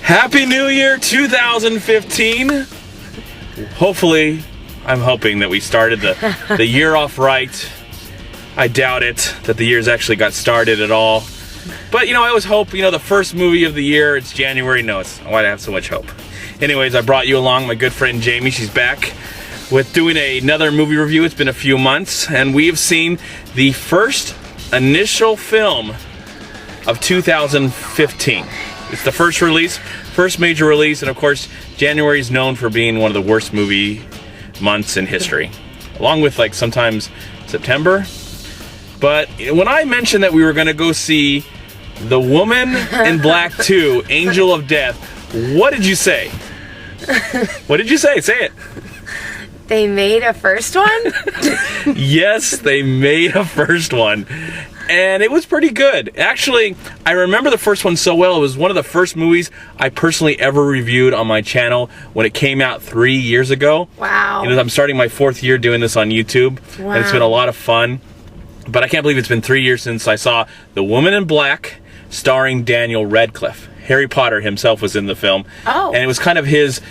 Happy New Year 2015. Hopefully, I'm hoping that we started the year off right. I doubt it, that the year's actually got started at all. But, I always hope, the first movie of the year, it's January. No, why do I have so much hope? Anyways, I brought you along my good friend Jamie. She's back with doing another movie review. It's been a few months, and we have seen the first initial film of 2015. It's the first release, first major release, and of course, January is known for being one of the worst movie months in history, along with sometimes September. But when I mentioned that we were going to go see The Woman in Black 2, Angel of Death, what did you say? What did you say? Say it. They made a first one? Yes, they made a first one. And it was pretty good. Actually, I remember the first one so well. It was one of the first movies I personally ever reviewed on my channel when it came out 3 years ago. Wow. I'm starting my 4th year doing this on YouTube. Wow. And it's been a lot of fun. But I can't believe it's been 3 years since I saw The Woman in Black, starring Daniel Radcliffe. Harry Potter himself was in the film. Oh. And it was kind of his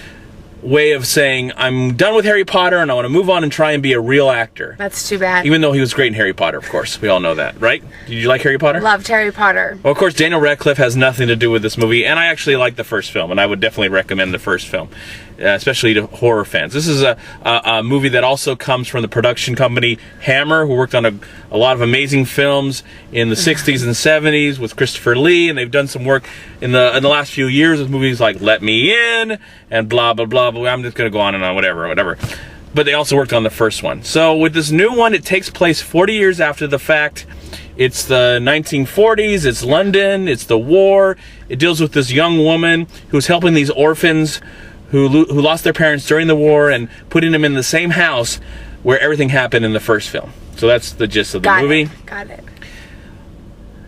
way of saying, I'm done with Harry Potter and I want to move on and try and be a real actor. That's too bad. Even though he was great in Harry Potter, of course. We all know that, right? Did you like Harry Potter? Loved Harry Potter. Well, of course, Daniel Radcliffe has nothing to do with this movie, and I actually like the first film, and I would definitely recommend the first film, especially to horror fans. This is a movie that also comes from the production company Hammer, who worked on a lot of amazing films in the 60s and 70s with Christopher Lee, and they've done some work in the last few years with movies like Let Me In and blah, blah, blah, blah. I'm just going to go on and on, whatever. But they also worked on the first one. So with this new one, it takes place 40 years after the fact. It's the 1940s, it's London, it's the war. It deals with this young woman who's helping these orphans who lost their parents during the war and putting them in the same house where everything happened in the first film. So that's the gist of the movie. Got it.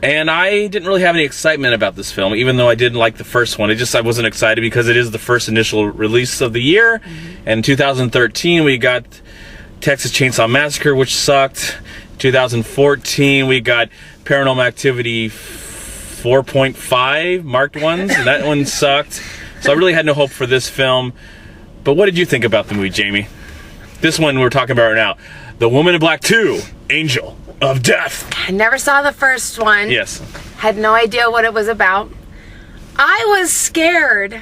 And I didn't really have any excitement about this film, even though I didn't like the first one. I wasn't excited because it is the first initial release of the year. Mm-hmm. And in 2013, we got Texas Chainsaw Massacre, which sucked. 2014, we got Paranormal Activity 4.5 marked ones, and that one sucked. So I really had no hope for this film. But what did you think about the movie, Jamie? This one we're talking about right now, The Woman in Black 2, Angel of Death. I never saw the first one. Yes. Had no idea what it was about. I was scared.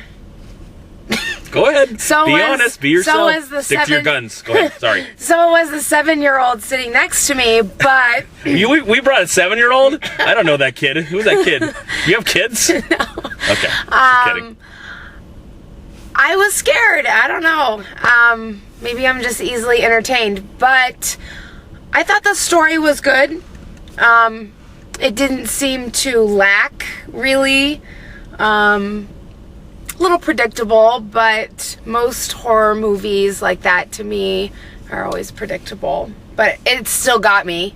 Go ahead. Be honest. Be yourself. Stick to your guns. Go ahead. Sorry. So was the 7-year-old sitting next to me, but... We brought a 7-year-old? I don't know that kid. Who's that kid? You have kids? No. Okay. Just kidding. I was scared. I don't know. Maybe I'm just easily entertained, but I thought the story was good. It didn't seem to lack, really. A little predictable, but most horror movies like that to me are always predictable. But it still got me.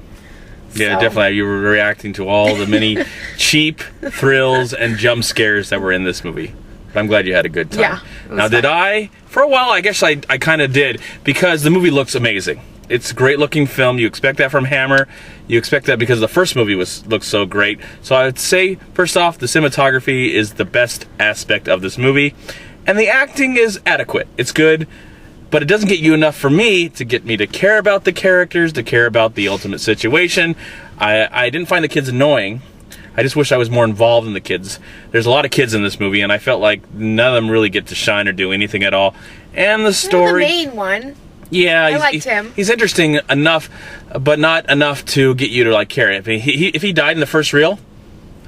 Yeah, So. definitely. You were reacting to all the many cheap thrills and jump scares that were in this movie. But I'm glad you had a good time. Yeah. Now, did I? For a while, I guess I kind of did, because the movie looks amazing. It's a great-looking film. You expect that from Hammer. You expect that because the first movie looked so great. So I would say, first off, the cinematography is the best aspect of this movie. And the acting is adequate. It's good, but it doesn't get you enough for me to get me to care about the characters, to care about the ultimate situation. I didn't find the kids annoying. I just wish I was more involved in the kids. There's a lot of kids in this movie, and I felt like none of them really get to shine or do anything at all. And the story... The main one. Yeah, I liked him. He's interesting enough, but not enough to get you to care. If he died in the first reel,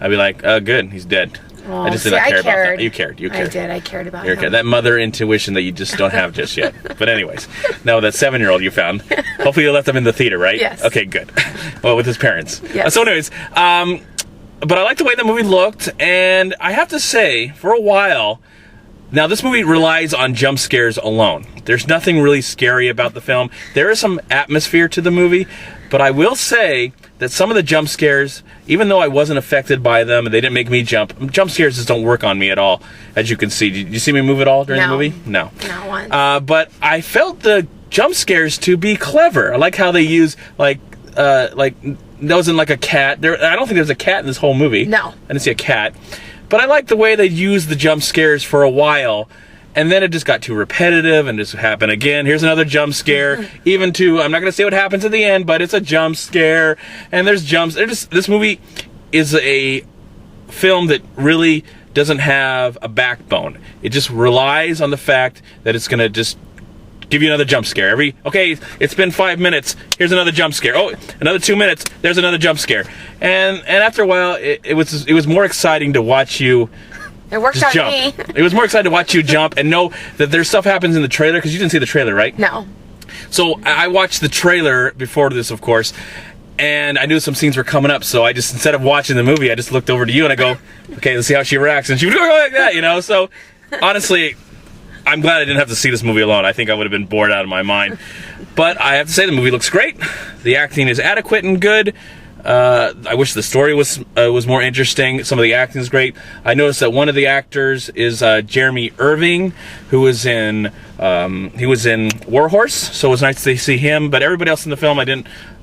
I'd be like, oh, good, he's dead. Well, I just did not care about that. You cared. I did. I cared about him. That mother intuition that you just don't have just yet. But anyways, no, that 7-year-old you found. Hopefully you left him in the theater, right? Yes. Okay, good. Well, with his parents. Yes. So anyways, but I like the way the movie looked, and I have to say, for a while... Now, this movie relies on jump scares alone. There's nothing really scary about the film. There is some atmosphere to the movie, but I will say that some of the jump scares, even though I wasn't affected by them and they didn't make me jump scares just don't work on me at all, as you can see. Did you see me move at all during the movie? No. Not once. But I felt the jump scares to be clever. I like how they use, there wasn't like a cat. I don't think there's a cat in this whole movie. No. I didn't see a cat. But I like the way they used the jump scares for a while, and then it just got too repetitive, and just happened again. Here's another jump scare. Even to, I'm not going to say what happens at the end, but it's a jump scare, and there's jumps. This movie is a film that really doesn't have a backbone. It just relies on the fact that it's going to just give you another jump scare. Okay, it's been 5 minutes, here's another jump scare. Oh, another 2 minutes, there's another jump scare. And after a while, it was more exciting to watch you It worked just on jump. me. It was more exciting to watch you jump and know that there's stuff happens in the trailer, because you didn't see the trailer, right? No. So I watched the trailer before this, of course, and I knew some scenes were coming up, so I just, instead of watching the movie, I just looked over to you and I go, okay, let's see how she reacts. And she would go like that, you know? So, honestly, I'm glad I didn't have to see this movie alone. I think I would have been bored out of my mind. But I have to say, the movie looks great. The acting is adequate and good. I wish the story was more interesting. Some of the acting is great. I noticed that one of the actors is Jeremy Irving, who was in War Horse, so it was nice to see him. But everybody else in the film,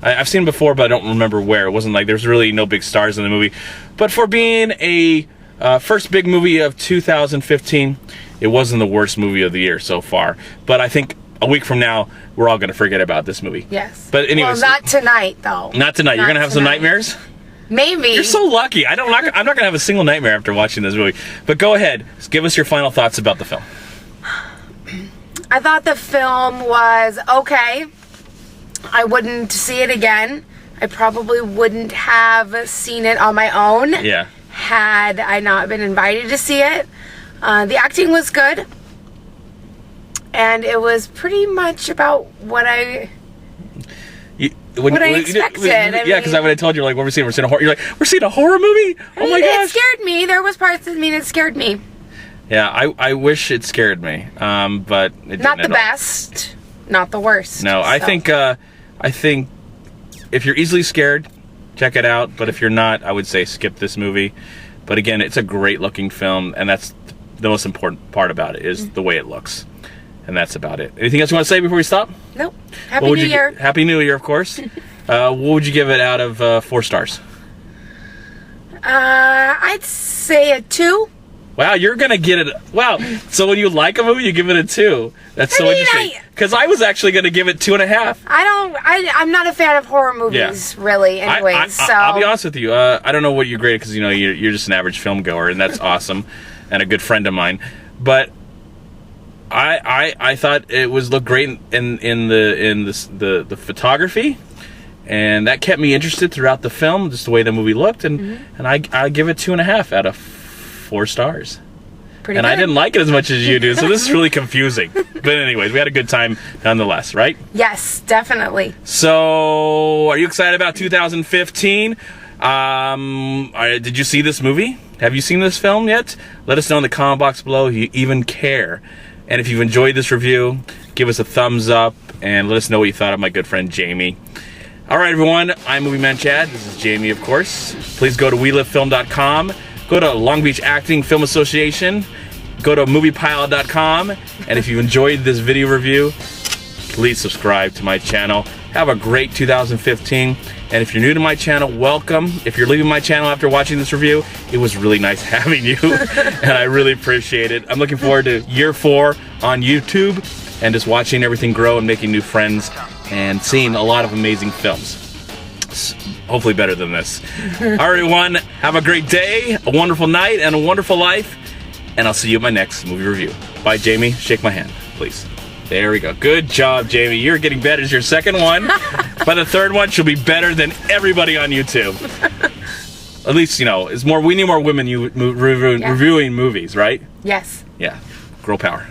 I've seen before, but I don't remember where. It wasn't like there's really no big stars in the movie. But for being a first big movie of 2015, it wasn't the worst movie of the year so far. But I think a week from now, we're all going to forget about this movie. Yes. But anyways, well, not tonight, though. Not tonight. You're going to have some nightmares? Maybe. You're so lucky. I'm not going to have a single nightmare after watching this movie. But go ahead. Give us your final thoughts about the film. I thought the film was okay. I wouldn't see it again. I probably wouldn't have seen it on my own. Yeah. Had I not been invited to see it. The acting was good. And it was pretty much about what I expected. Yeah, because when I told you, like, what we're seeing a horror. You're like, we're seeing a horror movie? Oh my gosh! It scared me. There was parts of me that scared me. Yeah, I wish it scared me, but it didn't. Not the best, not the worst. No, so. I think if you're easily scared, check it out. But if you're not, I would say skip this movie. But again, it's a great looking film, and that's the most important part about it is the way it looks. And that's about it. Anything else you want to say before we stop? Nope. Happy New Year. Happy New Year, of course. What would you give it out of 4 stars? I'd say a 2. Wow, you're going to get it. Wow. So when you like a movie, you give it a 2. That's so interesting. Because I was actually going to give it 2.5. I'm not a fan of horror movies, really, anyways. So I'll be honest with you. I don't know what you grade because, you know, you're just an average film goer, and that's awesome, and a good friend of mine. But I thought it looked great in the photography, and that kept me interested throughout the film, just the way the movie looked, and I give it 2.5 out of 4 stars. Pretty and good. I didn't like it as much as you do, so this is really confusing. But anyways, we had a good time nonetheless, right? Yes, definitely. So, are you excited about 2015? Did you see this movie? Have you seen this film yet? Let us know in the comment box below if you even care. And if you've enjoyed this review, give us a thumbs up and let us know what you thought of my good friend Jamie. All right, everyone, I'm MovieManCHAD. This is Jamie, of course. Please go to WeLiveFilm.com. Go to Long Beach Acting Film Association. Go to MoviePilot.com. And if you enjoyed this video review, please subscribe to my channel. Have a great 2015. And if you're new to my channel, welcome. If you're leaving my channel after watching this review, it was really nice having you. And I really appreciate it. I'm looking forward to year 4 on YouTube and just watching everything grow and making new friends and seeing a lot of amazing films. Hopefully better than this. All right, everyone, have a great day, a wonderful night, and a wonderful life. And I'll see you at my next movie review. Bye, Jamie. Shake my hand, please. There we go. Good job, Jamie. You're getting better. It's your second one. By the third one, she'll be better than everybody on YouTube. At least, you know, we need more women reviewing movies, right? Yes. Yeah. Girl power.